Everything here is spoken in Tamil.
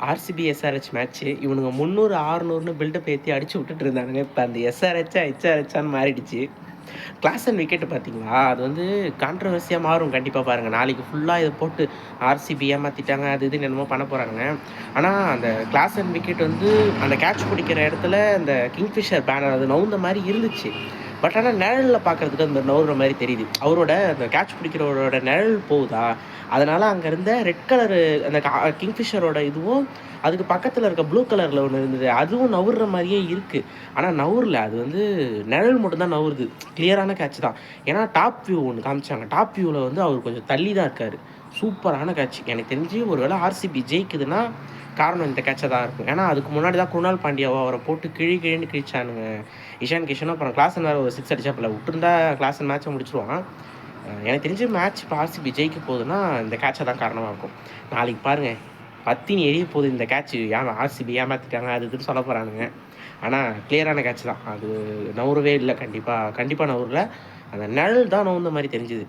RCB, SRH match. இவனுங்க 300, 600ன்னு பில்டப் ஏத்தி அடிச்சு விட்டுட்டு இருந்தானுங்க. இப்ப அந்த எஸ்ஆர்ஹெச்சா, ஹெச்ஆர்ஹெச்சான்னு மாறிடுச்சு. கிளாசன் விக்கெட் பார்த்தீங்களா? அது வந்து கான்ட்ரோவர்சியா மாறும் கண்டிப்பா பாருங்க. நாளைக்கு ஃபுல்லா இத போட்டு ஆர்சிபி ஏமாத்திட்டாங்க, அது இதுன்னு என்னமோ பண்ண போறாங்க. ஆனா, அந்த கிளாசன் விக்கெட் வந்து அந்த கேட்ச் பிடிக்கிற இடத்துல அந்த கிங்ஃபிஷர் பேனர் அது நவுந்த மாரி இருந்துச்சு. பட் ஆனா நிழல்ல பார்க்கறதுக்கு அந்த நவுற மாரி தெரியுது. அவரோட அந்த கேட்ச் பிடிக்கிறவரோட நிழல் போகுதா, அதனால அங்க இருந்த ரெட் கலரு அந்த கிங்ஃபிஷரோட இதுவும், அதுக்கு பக்கத்துல இருக்க ப்ளூ கலர்ல ஒண்ணு இருந்தது. அதுவும் நவுர்ற மாரியே இருக்கு. ஆனா நவுரல. அது வந்து நிழல் மட்டும் தான் நவுருது. கிளியரான கேட்ச் தான். ஏன்னா டாப் வியூ ஒண்ணு காமிச்சாங்க. டாப் வியூல வந்து அவர் கொஞ்சம் தள்ளி தான் இருக்காரு. சூப்பரான கேட்ச். எனக்கு தெரிஞ்சு ஒரு வேளை ஆர்சிபி ஜெயிக்குதுன்னா, காரணம் இந்த கேட்சா தான் இருக்கும். ஏன்னா அதுக்கு முன்னாடி தான் குணால் பாண்டியாவ அவர போட்டு கிழின்னு கிழிச்சானுங்க. இஷான் கிஷனும் அப்புறம் கிளாசன் வேற ஒரு 6 அடிச்சாப்புல. விட்டுருந்தா கிளாசன் மேட்ச முடிச்சுருவான். எனக்கு தெரிஞ்சு மேட்ச் இப்போ ஆர்சிபி ஜெயிக்க போகுதுன்னா, இந்த கேட்சா தான் காரணமா இருக்கும். நாளைக்கு பாருங்க, பத்தினி எரிய போகுது இந்த கேட்ச். ஆர்சிபி ஏமாத்திட்டாங்க அது இதுன்னு சொல்ல போறானுங்க. ஆனா கிளியரான கேட்ச் தான். அது நவுறவே இல்ல கண்டிப்பா. கண்டிப்பா நவுறல. அந்த நிழல் தான் நவுந்த மாரி தெரிஞ்சுது.